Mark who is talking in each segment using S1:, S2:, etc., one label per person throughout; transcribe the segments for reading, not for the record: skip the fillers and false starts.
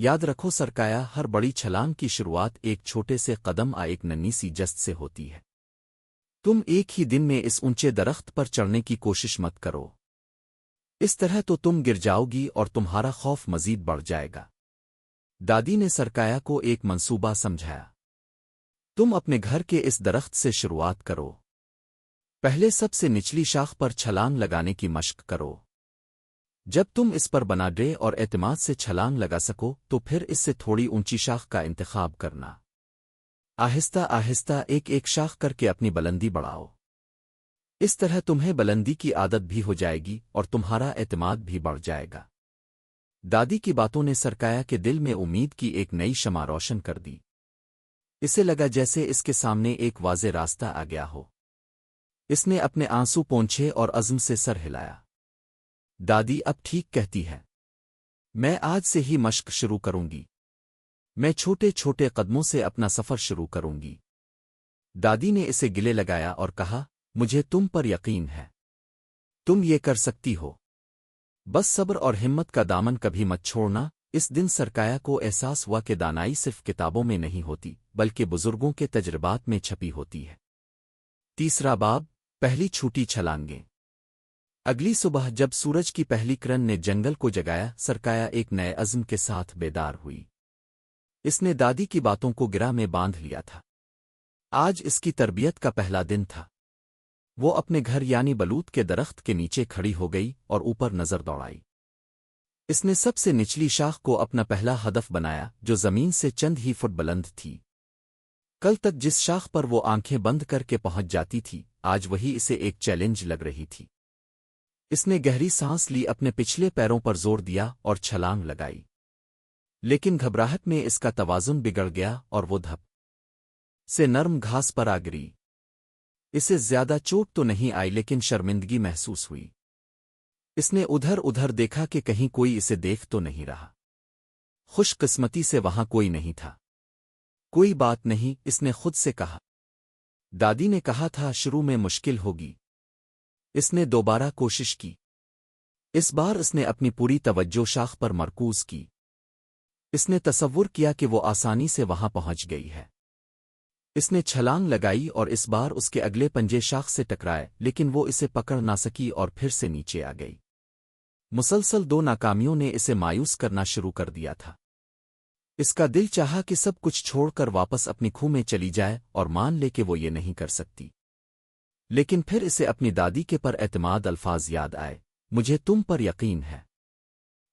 S1: یاد رکھو سرکایا، ہر بڑی چھلانگ کی شروعات ایک چھوٹے سے قدم ایک ننھی سی جست سے ہوتی ہے۔ تم ایک ہی دن میں اس اونچے درخت پر چڑھنے کی کوشش مت کرو، اس طرح تو تم گر جاؤ گی اور تمہارا خوف مزید بڑھ جائے گا۔ دادی نے سرکایا کو ایک منصوبہ سمجھایا۔ تم اپنے گھر کے اس درخت سے شروعات کرو۔ پہلے سب سے نچلی شاخ پر چھلانگ لگانے کی مشق کرو۔ جب تم اس پر بنا ڈے اور اعتماد سے چھلانگ لگا سکو تو پھر اس سے تھوڑی اونچی شاخ کا انتخاب کرنا۔ آہستہ آہستہ ایک ایک شاخ کر کے اپنی بلندی بڑھاؤ۔ اس طرح تمہیں بلندی کی عادت بھی ہو جائے گی اور تمہارا اعتماد بھی بڑھ جائے گا۔ دادی کی باتوں نے سرکایا کے دل میں امید کی ایک نئی شمع روشن کر دی۔ اسے لگا جیسے اس کے سامنے ایک واضح راستہ آ گیا ہو۔ اس نے اپنے آنسو پونچھے اور عزم سے سر ہلایا۔ دادی اب ٹھیک کہتی ہے، میں آج سے ہی مشق شروع کروں گی۔ میں چھوٹے چھوٹے قدموں سے اپنا سفر شروع کروں گی۔ دادی نے اسے گلے لگایا اور کہا، مجھے تم پر یقین ہے، تم یہ کر سکتی ہو۔ بس صبر اور ہمت کا دامن کبھی مت چھوڑنا۔ اس دن سرکایا کو احساس ہوا کہ دانائی صرف کتابوں میں نہیں ہوتی بلکہ بزرگوں کے تجربات میں چھپی ہوتی ہے۔ تیسرا باب، پہلی چھوٹی چھلانگیں۔ اگلی صبح جب سورج کی پہلی کرن نے جنگل کو جگایا، سرکایا ایک نئے عزم کے ساتھ بیدار ہوئی۔ اس نے دادی کی باتوں کو گرہ میں باندھ لیا تھا۔ آج اس کی تربیت کا پہلا دن تھا۔ وہ اپنے گھر یعنی بلوط کے درخت کے نیچے کھڑی ہو گئی اور اوپر نظر دوڑائی۔ اس نے سب سے نچلی شاخ کو اپنا پہلا ہدف بنایا جو زمین سے چند ہی فٹ بلند تھی۔ کل تک جس شاخ پر وہ آنکھیں بند کر کے پہنچ جاتی تھی، آج وہی اسے ایک چیلنج لگ رہی تھی۔ اس نے گہری سانس لی، اپنے پچھلے پیروں پر زور دیا اور چھلانگ لگائی۔ لیکن گھبراہٹ میں اس کا توازن بگڑ گیا اور وہ دھپ سے نرم گھاس پر آ گری۔ اسے زیادہ چوٹ تو نہیں آئی لیکن شرمندگی محسوس ہوئی۔ اس نے ادھر ادھر دیکھا کہ کہیں کوئی اسے دیکھ تو نہیں رہا۔ خوش قسمتی سے وہاں کوئی نہیں تھا۔ کوئی بات نہیں، اس نے خود سے کہا۔ دادی نے کہا تھا شروع میں مشکل ہوگی۔ اس نے دوبارہ کوشش کی۔ اس بار اس نے اپنی پوری توجہ شاخ پر مرکوز کی۔ اس نے تصور کیا کہ وہ آسانی سے وہاں پہنچ گئی ہے۔ اس نے چھلانگ لگائی اور اس بار اس کے اگلے پنجے شاخ سے ٹکرائے لیکن وہ اسے پکڑ نہ سکی اور پھر سے نیچے آ گئی۔ مسلسل 2 ناکامیوں نے اسے مایوس کرنا شروع کر دیا تھا۔ اس کا دل چاہا کہ سب کچھ چھوڑ کر واپس اپنی کھو میں چلی جائے اور مان لے کہ وہ یہ نہیں کر سکتی۔ لیکن پھر اسے اپنی دادی کے پر اعتماد الفاظ یاد آئے، مجھے تم پر یقین ہے۔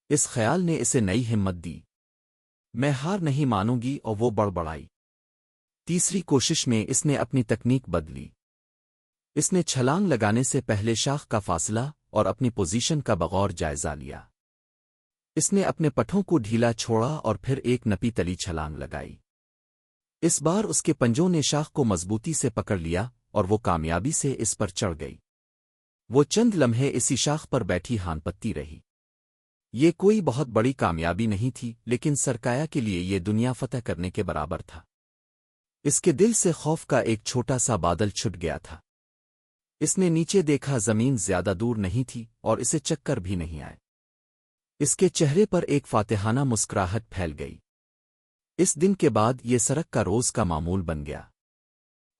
S1: اس خیال نے اسے نئی ہمت دی۔ میں ہار نہیں مانوں گی، اور وہ بڑبڑائی۔ تیسری کوشش میں اس نے اپنی تکنیک بدلی۔ اس نے چھلانگ لگانے سے پہلے شاخ کا فاصلہ اور اپنی پوزیشن کا بغور جائزہ لیا۔ اس نے اپنے پٹھوں کو ڈھیلا چھوڑا اور پھر ایک نپی تلی چھلانگ لگائی۔ اس بار اس کے پنجوں نے شاخ کو مضبوطی سے پکڑ لیا اور وہ کامیابی سے اس پر چڑھ گئی۔ وہ چند لمحے اسی شاخ پر بیٹھی ہان پتی رہی۔ یہ کوئی بہت بڑی کامیابی نہیں تھی لیکن سرکایا کے لیے یہ دنیا فتح کرنے کے برابر تھا۔ اس کے دل سے خوف کا ایک چھوٹا سا بادل چھٹ گیا تھا۔ اس نے نیچے دیکھا، زمین زیادہ دور نہیں تھی اور اسے چکر بھی نہیں آئے۔ اس کے چہرے پر ایک فاتحانہ مسکراہٹ پھیل گئی۔ اس دن کے بعد یہ سرک کا روز کا معمول بن گیا۔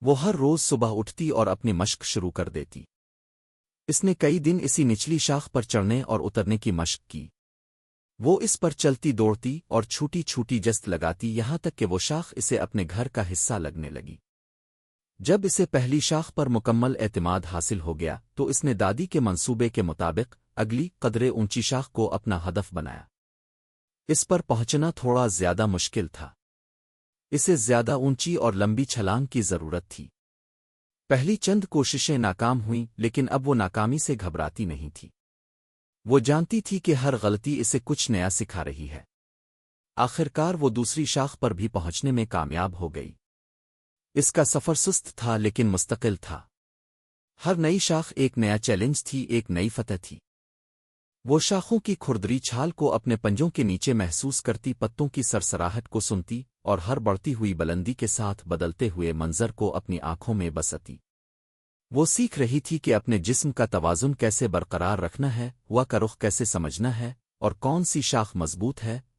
S1: وہ ہر روز صبح اٹھتی اور اپنی مشق شروع کر دیتی۔ اس نے کئی دن اسی نچلی شاخ پر چڑھنے اور اترنے کی مشق کی۔ وہ اس پر چلتی دوڑتی اور چھوٹی چھوٹی جست لگاتی یہاں تک کہ وہ شاخ اسے اپنے گھر کا حصہ لگنے لگی۔ جب اسے پہلی شاخ پر مکمل اعتماد حاصل ہو گیا تو اس نے دادی کے منصوبے کے مطابق اگلی قدرے اونچی شاخ کو اپنا ہدف بنایا۔ اس پر پہنچنا تھوڑا زیادہ مشکل تھا۔ اسے زیادہ اونچی اور لمبی چھلانگ کی ضرورت تھی۔ پہلی چند کوششیں ناکام ہوئیں لیکن اب وہ ناکامی سے گھبراتی نہیں تھی۔ وہ جانتی تھی کہ ہر غلطی اسے کچھ نیا سکھا رہی ہے۔ آخرکار وہ دوسری شاخ پر بھی پہنچنے میں کامیاب ہو گئی۔ اس کا سفر سست تھا لیکن مستقل تھا۔ ہر نئی شاخ ایک نیا چیلنج تھی، ایک نئی فتح تھی۔ وہ شاخوں کی کھردری چھال کو اپنے پنجوں کے نیچے محسوس کرتی، پتوں کی سرسراہٹ کو سنتی اور ہر بڑھتی ہوئی بلندی کے ساتھ بدلتے ہوئے منظر کو اپنی آنکھوں میں بستی۔ وہ سیکھ رہی تھی کہ اپنے جسم کا توازن کیسے برقرار رکھنا ہے، ہوا کا رخ کیسے سمجھنا ہے اور کون سی شاخ مضبوط ہے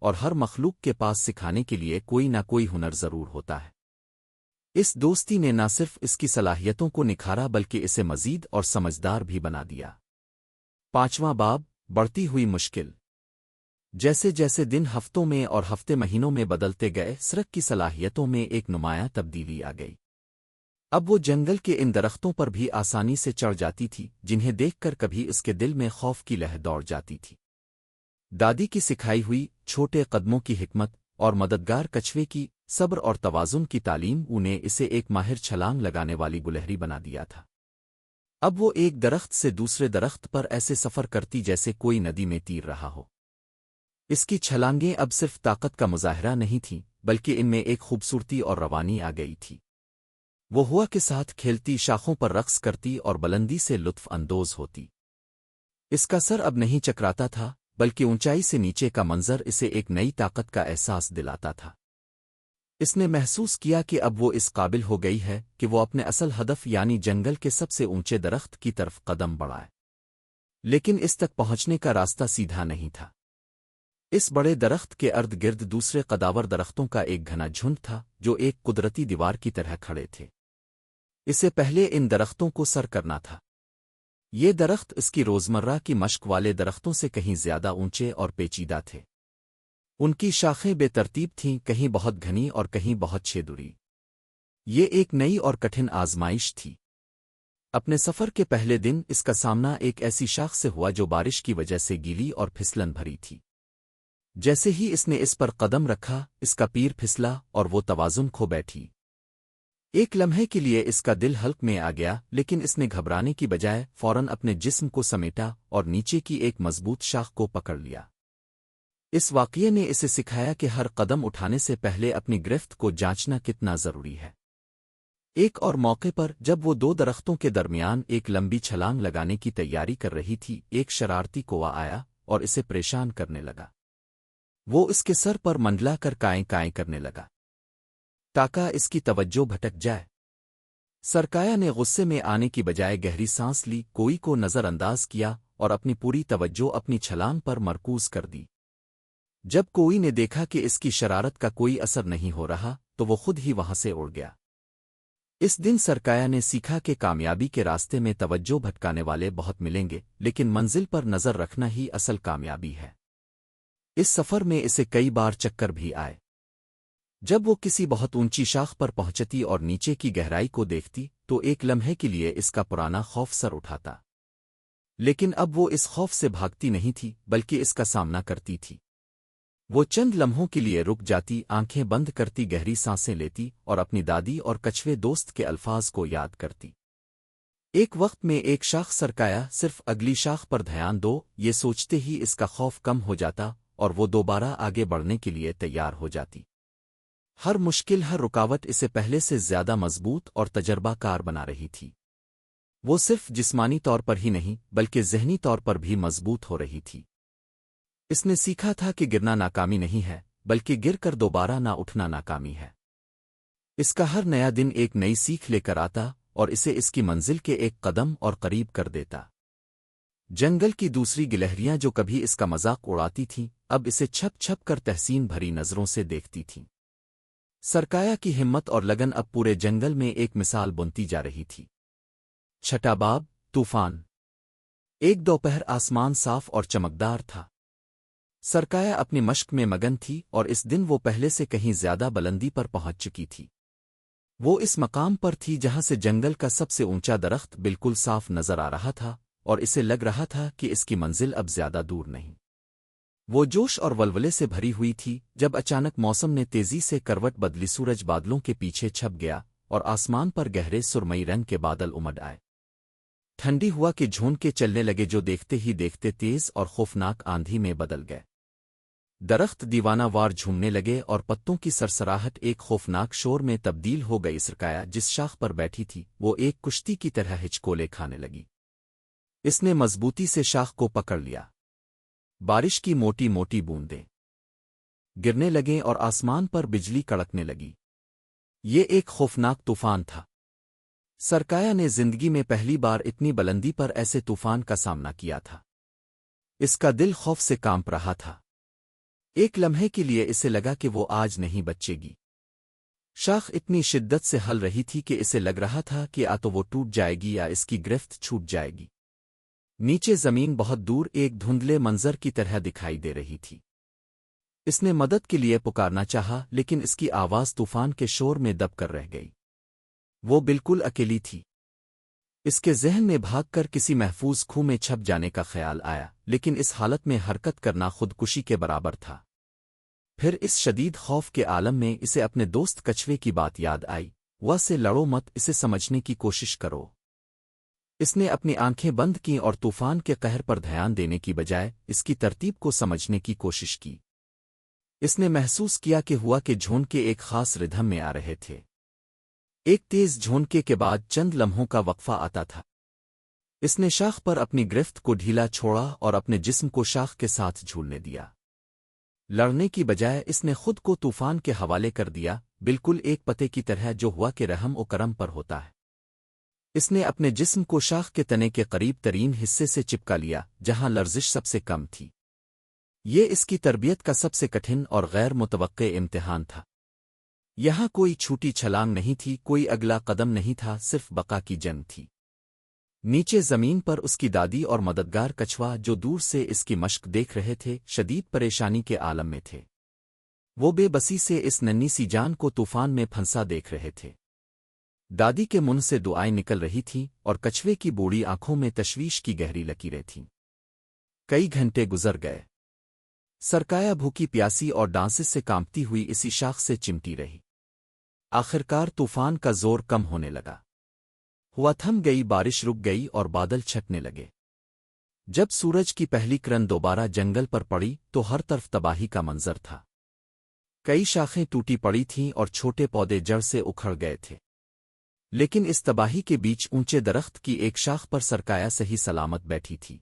S1: اور ہر مخلوق کے پاس سکھانے کے لیے کوئی نہ کوئی ہنر ضرور ہوتا ہے۔ اس دوستی نے نہ صرف اس کی صلاحیتوں کو نکھارا بلکہ اسے مزید اور سمجھدار بھی بنا دیا۔ 5واں باب، بڑھتی ہوئی مشکل۔ جیسے جیسے دن ہفتوں میں اور ہفتے مہینوں میں بدلتے گئے، سرک کی صلاحیتوں میں ایک نمایاں تبدیلی آ گئی۔ اب وہ جنگل کے ان درختوں پر بھی آسانی سے چڑھ جاتی تھی جنہیں دیکھ کر کبھی اس کے دل میں خوف کی لہر دوڑ جاتی تھی۔ دادی کی سکھائی ہوئی چھوٹے قدموں کی حکمت اور مددگار کچھوے کی صبر اور توازن کی تعلیم انہیں اسے ایک ماہر چھلانگ لگانے والی گلہری بنا دیا تھا۔ اب وہ ایک درخت سے دوسرے درخت پر ایسے سفر کرتی جیسے کوئی ندی میں تیر رہا ہو۔ اس کی چھلانگیں اب صرف طاقت کا مظاہرہ نہیں تھیں بلکہ ان میں ایک خوبصورتی اور روانی آ گئی تھی۔ وہ ہوا کے ساتھ کھیلتی، شاخوں پر رقص کرتی اور بلندی سے لطف اندوز ہوتی۔ اس کا سر اب نہیں چکراتا تھا بلکہ اونچائی سے نیچے کا منظر اسے ایک نئی طاقت کا احساس دلاتا تھا۔ اس نے محسوس کیا کہ اب وہ اس قابل ہو گئی ہے کہ وہ اپنے اصل ہدف یعنی جنگل کے سب سے اونچے درخت کی طرف قدم بڑھائے۔ لیکن اس تک پہنچنے کا راستہ سیدھا نہیں تھا۔ اس بڑے درخت کے ارد گرد دوسرے قداور درختوں کا ایک گھنا جھنڈ تھا جو ایک قدرتی دیوار کی طرح کھڑے تھے۔ اسے پہلے ان درختوں کو سر کرنا تھا۔ یہ درخت اس کی روزمرہ کی مشق والے درختوں سے کہیں زیادہ اونچے اور پیچیدہ تھے۔ ان کی شاخیں بے ترتیب تھیں، کہیں بہت گھنی اور کہیں بہت چھیدری۔ یہ ایک نئی اور کٹھن آزمائش تھی۔ اپنے سفر کے پہلے دن اس کا سامنا ایک ایسی شاخ سے ہوا جو بارش کی وجہ سے گیلی اور پھسلن بھری تھی۔ جیسے ہی اس نے اس پر قدم رکھا، اس کا پیر پھسلا اور وہ توازن کھو بیٹھی۔ ایک لمحے کے لیے اس کا دل حلق میں آ گیا، لیکن اس نے گھبرانے کی بجائے فوراً اپنے جسم کو سمیٹا اور نیچے کی ایک مضبوط شاخ کو پکڑ لیا۔ اس واقعے نے اسے سکھایا کہ ہر قدم اٹھانے سے پہلے اپنی گرفت کو جانچنا کتنا ضروری ہے۔ ایک اور موقع پر جب وہ دو درختوں کے درمیان ایک لمبی چھلانگ لگانے کی تیاری کر رہی تھی، ایک شرارتی کووا آیا اور اسے پریشان کرنے لگا۔ وہ اس کے سر پر منڈلا کر کائیں کائیں کرنے لگا تاکہ اس کی توجہ بھٹک جائے۔ سرکایا نے غصے میں آنے کی بجائے گہری سانس لی، کوئی کو نظر انداز کیا اور اپنی پوری توجہ اپنی چھلانگ پر مرکوز کر دی۔ جب کوئی نے دیکھا کہ اس کی شرارت کا کوئی اثر نہیں ہو رہا تو وہ خود ہی وہاں سے اڑ گیا۔ اس دن سرکایا نے سیکھا کہ کامیابی کے راستے میں توجہ بھٹکانے والے بہت ملیں گے، لیکن منزل پر نظر رکھنا ہی اصل کامیابی ہے۔ اس سفر میں اسے کئی بار چکر بھی آئے۔ جب وہ کسی بہت اونچی شاخ پر پہنچتی اور نیچے کی گہرائی کو دیکھتی تو ایک لمحے کے لیے اس کا پرانا خوف سر اٹھاتا، لیکن اب وہ اس خوف سے بھاگتی نہیں تھی بلکہ اس کا سامنا کرتی تھی۔ وہ چند لمحوں کے لیے رک جاتی، آنکھیں بند کرتی، گہری سانسیں لیتی اور اپنی دادی اور کچھوے دوست کے الفاظ کو یاد کرتی۔ ایک وقت میں ایک شاخ سرکایا، صرف اگلی شاخ پر دھیان دو، یہ سوچتے ہی اس کا خوف کم ہو جاتا اور وہ دوبارہ آگے بڑھنے کے لیے تیار ہو جاتی۔ ہر مشکل، ہر رکاوٹ اسے پہلے سے زیادہ مضبوط اور تجربہ کار بنا رہی تھی۔ وہ صرف جسمانی طور پر ہی نہیں بلکہ ذہنی طور پر بھی مضبوط ہو رہی تھی۔ اس نے سیکھا تھا کہ گرنا ناکامی نہیں ہے بلکہ گر کر دوبارہ نہ اٹھنا ناکامی ہے۔ اس کا ہر نیا دن ایک نئی سیکھ لے کر آتا اور اسے اس کی منزل کے ایک قدم اور قریب کر دیتا۔ جنگل کی دوسری گلہریاں جو کبھی اس کا مذاق اڑاتی تھیں اب اسے چھپ چھپ کر تحسین بھری نظروں سے دیکھتی تھیں۔ سرکایا کی ہمت اور لگن اب پورے جنگل میں ایک مثال بنتی جا رہی تھی۔ چھٹا باب، طوفان۔ ایک دوپہر آسمان صاف اور چمکدار تھا۔ سرکایا اپنی مشق میں مگن تھی اور اس دن وہ پہلے سے کہیں زیادہ بلندی پر پہنچ چکی تھی۔ وہ اس مقام پر تھی جہاں سے جنگل کا سب سے اونچا درخت بالکل صاف نظر آ رہا تھا اور اسے لگ رہا تھا کہ اس کی منزل اب زیادہ دور نہیں۔ وہ جوش اور ولولے سے بھری ہوئی تھی جب اچانک موسم نے تیزی سے کروٹ بدلی، سورج بادلوں کے پیچھے چھپ گیا اور آسمان پر گہرے سرمئی رنگ کے بادل امڈ آئے۔ ٹھنڈی ہوا کے جھونکے چلنے لگے جو دیکھتے ہی دیکھتے تیز اور خوفناک آندھی میں بدل گئے۔ درخت دیوانہ وار جھومنے لگے اور پتوں کی سرسراہٹ ایک خوفناک شور میں تبدیل ہو گئی۔ سرکایا جس شاخ پر بیٹھی تھی وہ ایک کشتی کی طرح ہچکولے کھانے لگی۔ اس نے مضبوطی سے شاخ کو پکڑ لیا۔ بارش کی موٹی موٹی بوندیں گرنے لگیں اور آسمان پر بجلی کڑکنے لگی۔ یہ ایک خوفناک طوفان تھا۔ سرکایا نے زندگی میں پہلی بار اتنی بلندی پر ایسے طوفان کا سامنا کیا تھا۔ اس کا دل خوف سے کانپ رہا تھا۔ ایک لمحے کے لیے اسے لگا کہ وہ آج نہیں بچے گی۔ شاخ اتنی شدت سے ہل رہی تھی کہ اسے لگ رہا تھا کہ یا تو وہ ٹوٹ جائے گی یا اس کی گرفت چھوٹ جائے گی۔ نیچے زمین بہت دور ایک دھندلے منظر کی طرح دکھائی دے رہی تھی۔ اس نے مدد کے لیے پکارنا چاہا لیکن اس کی آواز طوفان کے شور میں دب کر رہ گئی۔ وہ بالکل اکیلی تھی۔ اس کے ذہن میں بھاگ کر کسی محفوظ کھو میں چھپ جانے کا خیال آیا، لیکن اس حالت میں حرکت کرنا خودکشی کے برابر تھا۔ پھر اس شدید خوف کے عالم میں اسے اپنے دوست کچھوے کی بات یاد آئی، وہ سے لڑو مت، اسے سمجھنے کی کوشش کرو۔ اس نے اپنی آنکھیں بند کیں اور طوفان کے قہر پر دھیان دینے کی بجائے اس کی ترتیب کو سمجھنے کی کوشش کی۔ اس نے محسوس کیا کہ ہوا کہ جھونکے ایک خاص ردھم میں آ رہے تھے۔ ایک تیز جھونکے کے بعد چند لمحوں کا وقفہ آتا تھا۔ اس نے شاخ پر اپنی گرفت کو ڈھیلا چھوڑا اور اپنے جسم کو شاخ کے ساتھ جھولنے دیا۔ لڑنے کی بجائے اس نے خود کو طوفان کے حوالے کر دیا، بالکل ایک پتے کی طرح جو ہوا کہ رحم و کرم پر ہوتا ہے۔ اس نے اپنے جسم کو شاخ کے تنے کے قریب ترین حصے سے چپکا لیا جہاں لرزش سب سے کم تھی۔ یہ اس کی تربیت کا سب سے کٹھن اور غیر متوقع امتحان تھا۔ یہاں کوئی چھوٹی چھلانگ نہیں تھی، کوئی اگلا قدم نہیں تھا، صرف بقا کی جنگ تھی۔ نیچے زمین پر اس کی دادی اور مددگار کچھوا جو دور سے اس کی مشق دیکھ رہے تھے شدید پریشانی کے عالم میں تھے۔ وہ بے بسی سے اس ننھی سی جان کو طوفان میں پھنسا دیکھ رہے تھے۔ دادی کے منہ سے دعائیں نکل رہی تھیں اور کچھوے کی بوڑھی آنکھوں میں تشویش کی گہری لکیریں تھیں۔ کئی گھنٹے گزر گئے۔ سرکایا بھوکی پیاسی اور ڈانسز سے کانپتی ہوئی اسی شاخ سے چمٹی رہی۔ آخرکار طوفان کا زور کم ہونے لگا۔ ہوا تھم گئی، بارش رک گئی اور بادل چھٹنے لگے۔ جب سورج کی پہلی کرن دوبارہ جنگل پر پڑی تو ہر طرف تباہی کا منظر تھا۔ کئی شاخیں ٹوٹی پڑی تھیں اور چھوٹے پودے جڑ سے اکھڑ گئے تھے، لیکن اس تباہی کے بیچ اونچے درخت کی ایک شاخ پر سرکایا صحیح سلامت بیٹھی تھی۔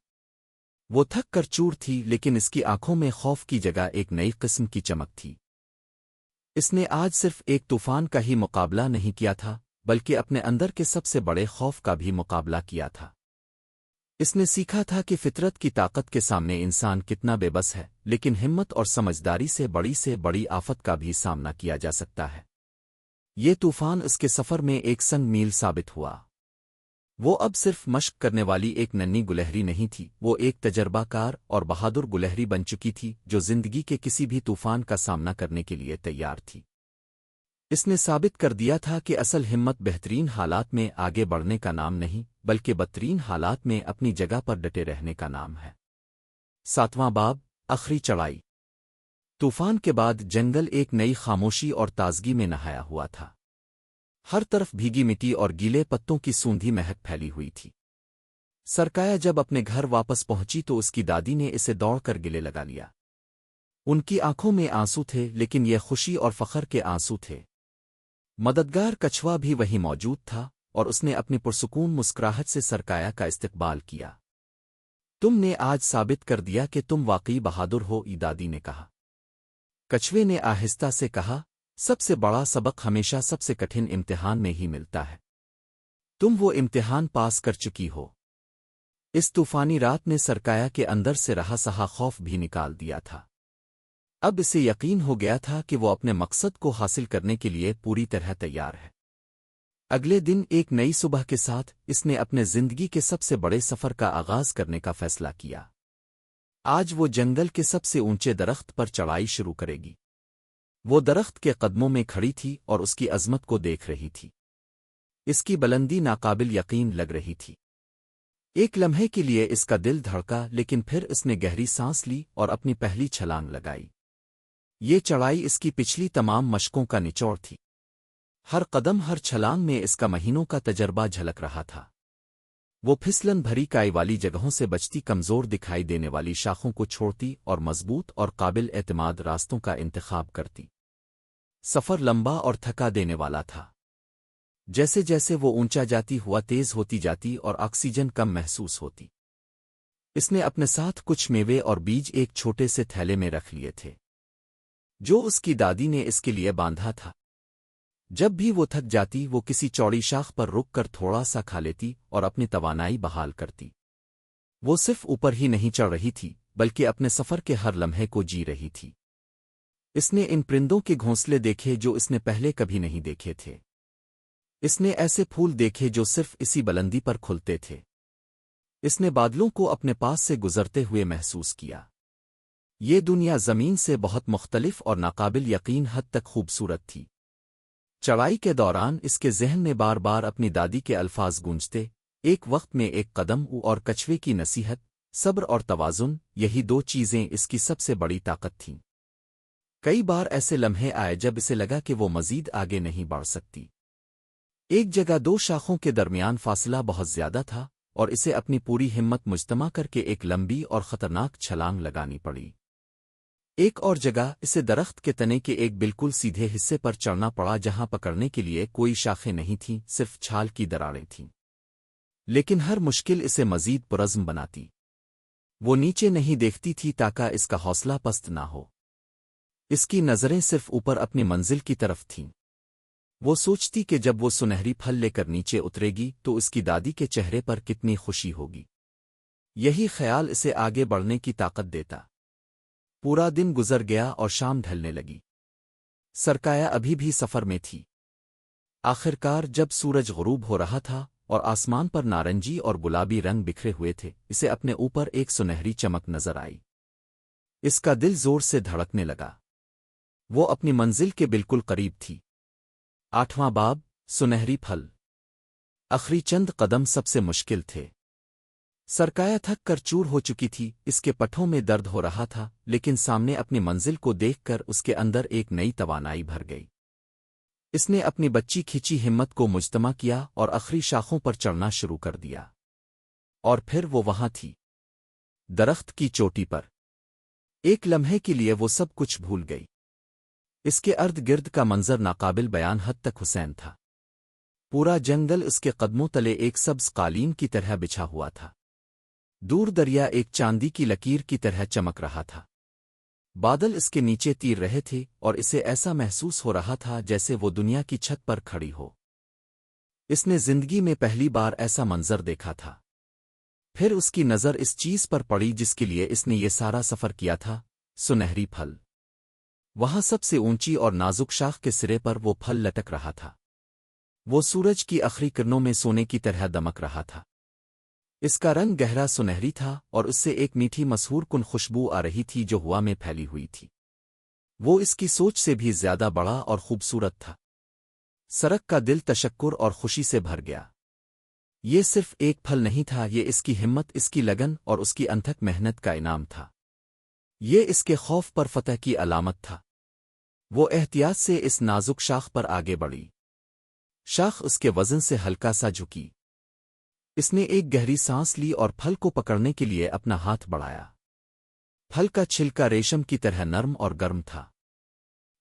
S1: وہ تھک کر چور تھی لیکن اس کی آنکھوں میں خوف کی جگہ ایک نئی قسم کی چمک تھی۔ اس نے آج صرف ایک طوفان کا ہی مقابلہ نہیں کیا تھا بلکہ اپنے اندر کے سب سے بڑے خوف کا بھی مقابلہ کیا تھا۔ اس نے سیکھا تھا کہ فطرت کی طاقت کے سامنے انسان کتنا بے بس ہے، لیکن ہمت اور سمجھداری سے بڑی آفت کا بھی سامنا کیا جا سکتا ہے۔ یہ طوفان اس کے سفر میں ایک سنگ میل ثابت ہوا۔ وہ اب صرف مشق کرنے والی ایک ننھی گلہری نہیں تھی، وہ ایک تجربہ کار اور بہادر گلہری بن چکی تھی جو زندگی کے کسی بھی طوفان کا سامنا کرنے کے لیے تیار تھی۔ اس نے ثابت کر دیا تھا کہ اصل ہمت بہترین حالات میں آگے بڑھنے کا نام نہیں بلکہ بدترین حالات میں اپنی جگہ پر ڈٹے رہنے کا نام ہے۔ 7واں باب، آخری چڑھائی۔ طوفان کے بعد جنگل ایک نئی خاموشی اور تازگی میں نہایا ہوا تھا۔ ہر طرف بھیگی مٹی اور گیلے پتوں کی سوندھی مہک پھیلی ہوئی تھی۔ سرکایا جب اپنے گھر واپس پہنچی تو اس کی دادی نے اسے دوڑ کر گلے لگا لیا۔ ان کی آنکھوں میں آنسو تھے لیکن یہ خوشی اور فخر کے آنسو تھے۔ مددگار کچھوا بھی وہیں موجود تھا اور اس نے اپنی پرسکون مسکراہٹ سے سرکایا کا استقبال کیا۔ تم نے آج ثابت کر دیا کہ تم واقعی بہادر ہو، دادی نے کہا۔ کچھوے نے آہستہ سے کہا، سب سے بڑا سبق ہمیشہ سب سے کٹھن امتحان میں ہی ملتا ہے۔ تم وہ امتحان پاس کر چکی ہو۔ اس طوفانی رات نے سرکایا کے اندر سے رہا سہا خوف بھی نکال دیا تھا۔ اب اسے یقین ہو گیا تھا کہ وہ اپنے مقصد کو حاصل کرنے کے لیے پوری طرح تیار ہے۔ اگلے دن ایک نئی صبح کے ساتھ اس نے اپنے زندگی کے سب سے بڑے سفر کا آغاز کرنے کا فیصلہ کیا۔ آج وہ جنگل کے سب سے اونچے درخت پر چڑھائی شروع کرے گی۔ وہ درخت کے قدموں میں کھڑی تھی اور اس کی عظمت کو دیکھ رہی تھی۔ اس کی بلندی ناقابل یقین لگ رہی تھی۔ ایک لمحے کے لیے اس کا دل دھڑکا لیکن پھر اس نے گہری سانس لی اور اپنی پہلی چھلانگ لگائی۔ یہ چڑھائی اس کی پچھلی تمام مشقوں کا نچوڑ تھی۔ ہر قدم، ہر چھلانگ میں اس کا مہینوں کا تجربہ جھلک رہا تھا۔ وہ پھسلن بھری کائی والی جگہوں سے بچتی، کمزور دکھائی دینے والی شاخوں کو چھوڑتی اور مضبوط اور قابل اعتماد راستوں کا انتخاب کرتی۔ سفر لمبا اور تھکا دینے والا تھا۔ جیسے جیسے وہ اونچا جاتی ہوا تیز ہوتی جاتی اور آکسیجن کم محسوس ہوتی۔ اس نے اپنے ساتھ کچھ میوے اور بیج ایک چھوٹے سے تھیلے میں رکھ لیے تھے جو اس کی دادی نے اس کے لیے باندھا تھا۔ جب بھی وہ تھک جاتی وہ کسی چوڑی شاخ پر رک کر تھوڑا سا کھا لیتی اور اپنی توانائی بحال کرتی۔ وہ صرف اوپر ہی نہیں چڑھ رہی تھی بلکہ اپنے سفر کے ہر لمحے کو جی رہی تھی۔ اس نے ان پرندوں کے گھونسلے دیکھے جو اس نے پہلے کبھی نہیں دیکھے تھے۔ اس نے ایسے پھول دیکھے جو صرف اسی بلندی پر کھلتے تھے۔ اس نے بادلوں کو اپنے پاس سے گزرتے ہوئے محسوس کیا۔ یہ دنیا زمین سے بہت مختلف اور ناقابل یقین حد تک خوبصورت تھی۔ چڑھائی کے دوران اس کے ذہن میں بار بار اپنی دادی کے الفاظ گونجتے، ایک وقت میں ایک قدم اور کچھوے کی نصیحت، صبر اور توازن، یہی دو چیزیں اس کی سب سے بڑی طاقت تھیں۔ کئی بار ایسے لمحے آئے جب اسے لگا کہ وہ مزید آگے نہیں بڑھ سکتی۔ ایک جگہ دو شاخوں کے درمیان فاصلہ بہت زیادہ تھا اور اسے اپنی پوری ہمت مجتمع کر کے ایک لمبی اور خطرناک چھلانگ لگانی پڑی۔ ایک اور جگہ اسے درخت کے تنے کے ایک بالکل سیدھے حصے پر چڑھنا پڑا جہاں پکڑنے کے لیے کوئی شاخیں نہیں تھیں، صرف چھال کی دراڑیں تھیں۔ لیکن ہر مشکل اسے مزید پرعزم بناتی۔ وہ نیچے نہیں دیکھتی تھی تاکہ اس کا حوصلہ پست نہ ہو۔ اس کی نظریں صرف اوپر اپنی منزل کی طرف تھیں۔ وہ سوچتی کہ جب وہ سنہری پھل لے کر نیچے اترے گی تو اس کی دادی کے چہرے پر کتنی خوشی ہوگی۔ یہی خیال اسے آگے بڑھنے کی طاقت دیتا۔ پورا دن گزر گیا اور شام ڈھلنے لگی۔ سرکایہ ابھی بھی سفر میں تھی۔ آخرکار جب سورج غروب ہو رہا تھا اور آسمان پر نارنجی اور گلابی رنگ بکھرے ہوئے تھے، اسے اپنے اوپر ایک سنہری چمک نظر آئی۔ اس کا دل زور سے دھڑکنے لگا۔ وہ اپنی منزل کے بالکل قریب تھی۔ 8واں باب، سنہری پھل۔ آخری چند قدم سب سے مشکل تھے۔ سرکایہ تھک کر چور ہو چکی تھی، اس کے پٹھوں میں درد ہو رہا تھا، لیکن سامنے اپنی منزل کو دیکھ کر اس کے اندر ایک نئی توانائی بھر گئی۔ اس نے اپنی بچی کھچی ہمت کو مجتمع کیا اور آخری شاخوں پر چڑھنا شروع کر دیا۔ اور پھر وہ وہاں تھی، درخت کی چوٹی پر۔ ایک لمحے کے لیے وہ سب کچھ بھول گئی۔ اس کے ارد گرد کا منظر ناقابل بیان حد تک حسین تھا۔ پورا جنگل اس کے قدموں تلے ایک سبز قالین کی طرح بچھا ہوا تھا۔ دور دریا ایک چاندی کی لکیر کی طرح چمک رہا تھا۔ بادل اس کے نیچے تیر رہے تھے اور اسے ایسا محسوس ہو رہا تھا جیسے وہ دنیا کی چھت پر کھڑی ہو۔ اس نے زندگی میں پہلی بار ایسا منظر دیکھا تھا۔ پھر اس کی نظر اس چیز پر پڑی جس کے لیے اس نے یہ سارا سفر کیا تھا، سنہری پھل۔ وہاں سب سے اونچی اور نازک شاخ کے سرے پر وہ پھل لٹک رہا تھا۔ وہ سورج کی آخری کرنوں میں سونے کی طرح دمک رہا تھا۔ اس کا رنگ گہرا سنہری تھا اور اس سے ایک میٹھی مسحور کن خوشبو آ رہی تھی جو ہوا میں پھیلی ہوئی تھی۔ وہ اس کی سوچ سے بھی زیادہ بڑا اور خوبصورت تھا۔ سرک کا دل تشکر اور خوشی سے بھر گیا۔ یہ صرف ایک پھل نہیں تھا، یہ اس کی ہمت، اس کی لگن اور اس کی انتھک محنت کا انعام تھا۔ یہ اس کے خوف پر فتح کی علامت تھا۔ وہ احتیاط سے اس نازک شاخ پر آگے بڑھی۔ شاخ اس کے وزن سے ہلکا سا جھکی۔ اس نے ایک گہری سانس لی اور پھل کو پکڑنے کے لیے اپنا ہاتھ بڑھایا۔ پھل کا چھلکا ریشم کی طرح نرم اور گرم تھا۔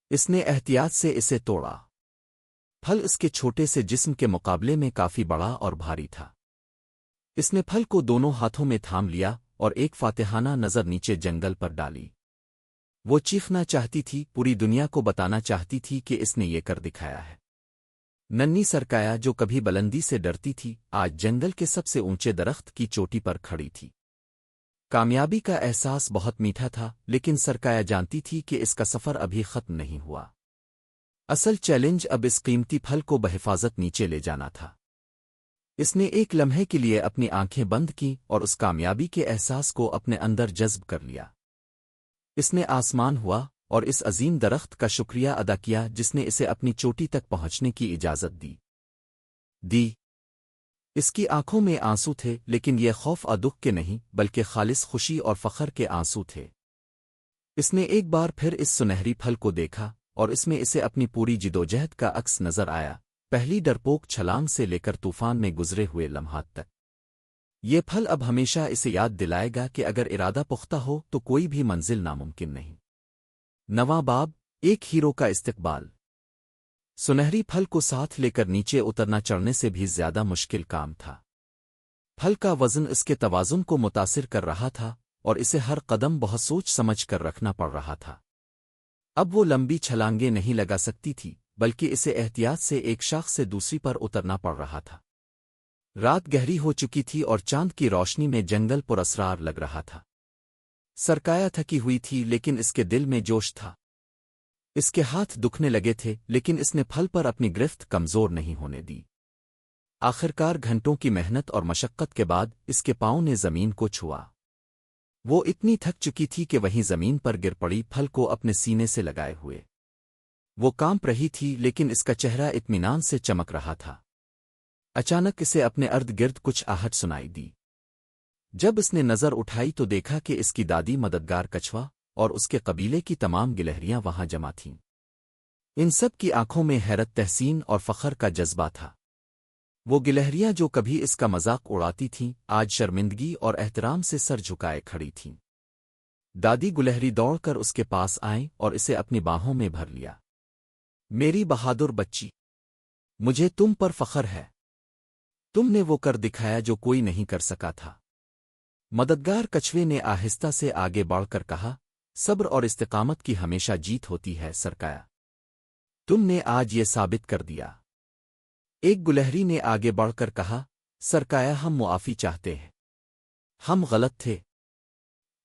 S1: اس نے احتیاط سے اسے توڑا۔ پھل اس کے چھوٹے سے جسم کے مقابلے میں کافی بڑا اور بھاری تھا۔ اس نے پھل کو دونوں ہاتھوں میں تھام لیا اور ایک فاتحانہ نظر نیچے جنگل پر ڈالی۔ وہ چیخنا چاہتی تھی، پوری دنیا کو بتانا چاہتی تھی کہ اس نے یہ کر دکھایا ہے۔ ننھی سرکایہ جو کبھی بلندی سے ڈرتی تھی، آج جنگل کے سب سے اونچے درخت کی چوٹی پر کھڑی تھی۔ کامیابی کا احساس بہت میٹھا تھا، لیکن سرکایہ جانتی تھی کہ اس کا سفر ابھی ختم نہیں ہوا۔ اصل چیلنج اب اس قیمتی پھل کو بحفاظت نیچے لے جانا تھا۔ اس نے ایک لمحے کے لیے اپنی آنکھیں بند کیں اور اس کامیابی کے احساس کو اپنے اندر جذب کر لیا۔ اس نے آسمان ہوا اور اس عظیم درخت کا شکریہ ادا کیا جس نے اسے اپنی چوٹی تک پہنچنے کی اجازت دی۔ اس کی آنکھوں میں آنسو تھے، لیکن یہ خوف اور دکھ کے نہیں بلکہ خالص خوشی اور فخر کے آنسو تھے۔ اس نے ایک بار پھر اس سنہری پھل کو دیکھا اور اس میں اسے اپنی پوری جدوجہد کا عکس نظر آیا، پہلی ڈرپوک چھلانگ سے لے کر طوفان میں گزرے ہوئے لمحات تک۔ یہ پھل اب ہمیشہ اسے یاد دلائے گا کہ اگر ارادہ پختہ ہو تو کوئی بھی منزل ناممکن نہیں۔ 9واں باب، ایک ہیرو کا استقبال۔ سنہری پھل کو ساتھ لے کر نیچے اترنا چڑھنے سے بھی زیادہ مشکل کام تھا۔ پھل کا وزن اس کے توازن کو متاثر کر رہا تھا اور اسے ہر قدم بہت سوچ سمجھ کر رکھنا پڑ رہا تھا۔ اب وہ لمبی چھلانگیں نہیں لگا سکتی تھی، بلکہ اسے احتیاط سے ایک شاخ سے دوسری پر اترنا پڑ رہا تھا۔ رات گہری ہو چکی تھی اور چاند کی روشنی میں جنگل پر اسرار لگ رہا تھا۔ سرکایہ تھکی ہوئی تھی، لیکن اس کے دل میں جوش تھا۔ اس کے ہاتھ دکھنے لگے تھے لیکن اس نے پھل پر اپنی گرفت کمزور نہیں ہونے دی۔ آخرکار گھنٹوں کی محنت اور مشقت کے بعد اس کے پاؤں نے زمین کو چھوا۔ وہ اتنی تھک چکی تھی کہ وہیں زمین پر گر پڑی، پھل کو اپنے سینے سے لگائے ہوئے۔ وہ کانپ رہی تھی لیکن اس کا چہرہ اطمینان سے چمک رہا تھا۔ اچانک اسے اپنے ارد گرد کچھ آہٹ سنائی دی۔ جب اس نے نظر اٹھائی تو دیکھا کہ اس کی دادی مددگار کچھوا اور اس کے قبیلے کی تمام گلہریاں وہاں جمع تھیں۔ ان سب کی آنکھوں میں حیرت، تحسین اور فخر کا جذبہ تھا۔ وہ گلہریاں جو کبھی اس کا مذاق اڑاتی تھیں آج شرمندگی اور احترام سے سر جھکائے کھڑی تھیں۔ دادی گلہری دوڑ کر اس کے پاس آئیں اور اسے اپنی باہوں میں بھر لیا۔ میری بہادر بچی، مجھے تم پر فخر ہے۔ تم نے وہ کر دکھایا جو کوئی نہیں کر سکا تھا۔ مددگار کچھوے نے آہستہ سے آگے بڑھ کر کہا، صبر اور استقامت کی ہمیشہ جیت ہوتی ہے سرکایا۔ تم نے آج یہ ثابت کر دیا۔ ایک گلہری نے آگے بڑھ کر کہا، سرکایا ہم معافی چاہتے ہیں، ہم غلط تھے۔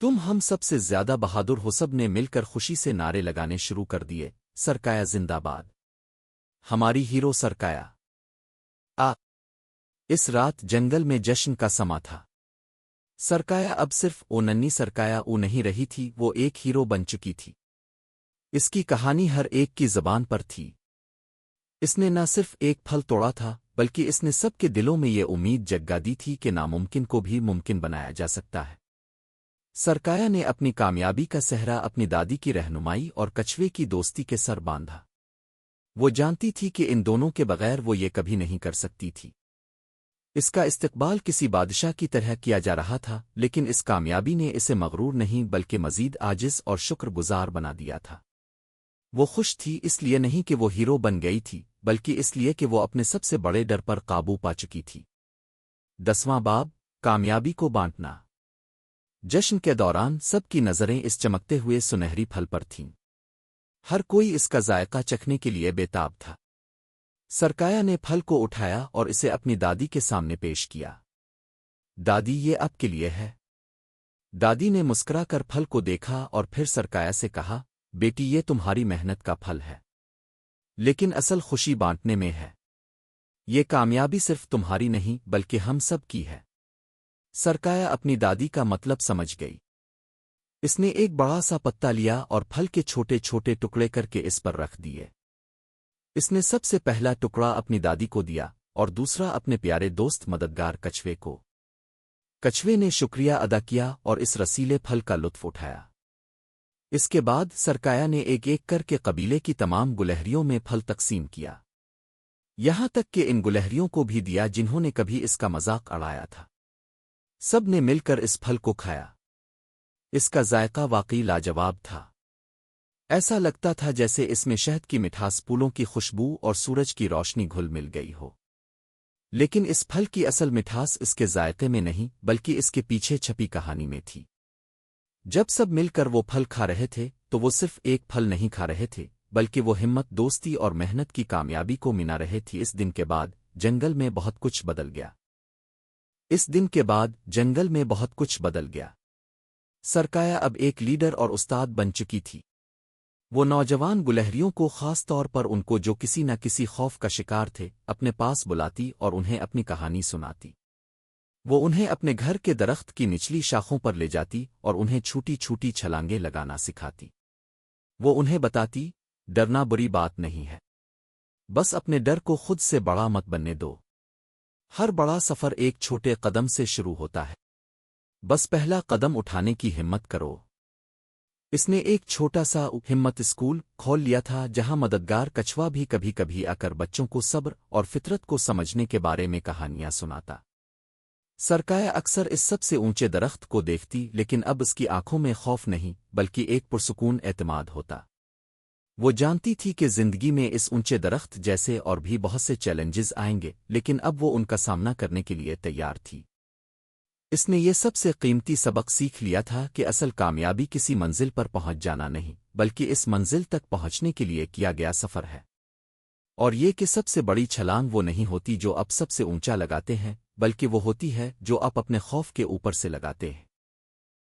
S1: تم ہم سب سے زیادہ بہادر ہو۔ سب نے مل کر خوشی سے نعرے لگانے شروع کر دیے، سرکایا زندہ باد، ہماری ہیرو سرکایا۔ اس رات جنگل میں جشن کا سما تھا۔ سرکایا اب صرف او ننی سرکایا او نہیں رہی تھی، وہ ایک ہیرو بن چکی تھی۔ اس کی کہانی ہر ایک کی زبان پر تھی۔ اس نے نہ صرف ایک پھل توڑا تھا بلکہ اس نے سب کے دلوں میں یہ امید جگا دی تھی کہ ناممکن کو بھی ممکن بنایا جا سکتا ہے۔ سرکایا نے اپنی کامیابی کا سہرا اپنی دادی کی رہنمائی اور کچھوے کی دوستی کے سر باندھا۔ وہ جانتی تھی کہ ان دونوں کے بغیر وہ یہ کبھی نہیں کر سکتی تھی۔ اس کا استقبال کسی بادشاہ کی طرح کیا جا رہا تھا، لیکن اس کامیابی نے اسے مغرور نہیں بلکہ مزید عاجز اور شکر گزار بنا دیا تھا۔ وہ خوش تھی اس لیے نہیں کہ وہ ہیرو بن گئی تھی بلکہ اس لیے کہ وہ اپنے سب سے بڑے ڈر پر قابو پا چکی تھی۔ 10واں باب، کامیابی کو بانٹنا۔ جشن کے دوران سب کی نظریں اس چمکتے ہوئے سنہری پھل پر تھیں۔ ہر کوئی اس کا ذائقہ چکھنے کے لیے بےتاب تھا۔ سرکایا نے پھل کو اٹھایا اور اسے اپنی دادی کے سامنے پیش کیا۔ دادی، یہ آپ کے لیے ہے۔ دادی نے مسکرا کر پھل کو دیکھا اور پھر سرکایا سے کہا، بیٹی یہ تمہاری محنت کا پھل ہے، لیکن اصل خوشی بانٹنے میں ہے۔ یہ کامیابی صرف تمہاری نہیں بلکہ ہم سب کی ہے۔ سرکایا اپنی دادی کا مطلب سمجھ گئی۔ اس نے ایک بڑا سا پتا لیا اور پھل کے چھوٹے چھوٹے ٹکڑے کر کے اس پر رکھ دیے۔ اس نے سب سے پہلا ٹکڑا اپنی دادی کو دیا اور دوسرا اپنے پیارے دوست مددگار کچھوے کو۔ کچھوے نے شکریہ ادا کیا اور اس رسیلے پھل کا لطف اٹھایا۔ اس کے بعد سرکایا نے ایک ایک کر کے قبیلے کی تمام گلہریوں میں پھل تقسیم کیا، یہاں تک کہ ان گلہریوں کو بھی دیا جنہوں نے کبھی اس کا مذاق اڑایا تھا۔ سب نے مل کر اس پھل کو کھایا۔ اس کا ذائقہ واقعی لاجواب تھا۔ ایسا لگتا تھا جیسے اس میں شہد کی مٹھاس، پھولوں کی خوشبو اور سورج کی روشنی گھل مل گئی ہو۔ لیکن اس پھل کی اصل مٹھاس اس کے ذائقے میں نہیں بلکہ اس کے پیچھے چھپی کہانی میں تھی۔ جب سب مل کر وہ پھل کھا رہے تھے تو وہ صرف ایک پھل نہیں کھا رہے تھے بلکہ وہ ہمت، دوستی اور محنت کی کامیابی کو منا رہے تھے۔ اس دن کے بعد جنگل میں بہت کچھ بدل گیا۔ اس دن کے بعد جنگل میں بہت کچھ بدل گیا۔ سرکایا اب ایک لیڈر اور استاد بن چکی تھی۔ وہ نوجوان گلہریوں کو، خاص طور پر ان کو جو کسی نہ کسی خوف کا شکار تھے، اپنے پاس بلاتی اور انہیں اپنی کہانی سناتی۔ وہ انہیں اپنے گھر کے درخت کی نچلی شاخوں پر لے جاتی اور انہیں چھوٹی چھوٹی چھلانگیں لگانا سکھاتی۔ وہ انہیں بتاتی، ڈرنا بری بات نہیں ہے، بس اپنے ڈر کو خود سے بڑا مت بننے دو۔ ہر بڑا سفر ایک چھوٹے قدم سے شروع ہوتا ہے، بس پہلا قدم اٹھانے کی ہمت کرو۔ اس نے ایک چھوٹا سا ہمت اسکول کھول لیا تھا جہاں مددگار کچھوا بھی کبھی کبھی آ کر بچوں کو صبر اور فطرت کو سمجھنے کے بارے میں کہانیاں سناتا۔ سرکایا اکثر اس سب سے اونچے درخت کو دیکھتی لیکن اب اس کی آنکھوں میں خوف نہیں بلکہ ایک پرسکون اعتماد ہوتا۔ وہ جانتی تھی کہ زندگی میں اس اونچے درخت جیسے اور بھی بہت سے چیلنجز آئیں گے، لیکن اب وہ ان کا سامنا کرنے کے لیے تیار تھی۔ اس نے یہ سب سے قیمتی سبق سیکھ لیا تھا کہ اصل کامیابی کسی منزل پر پہنچ جانا نہیں بلکہ اس منزل تک پہنچنے کے لیے کیا گیا سفر ہے، اور یہ کہ سب سے بڑی چھلانگ وہ نہیں ہوتی جو آپ سب سے اونچا لگاتے ہیں بلکہ وہ ہوتی ہے جو آپ اپنے خوف کے اوپر سے لگاتے ہیں۔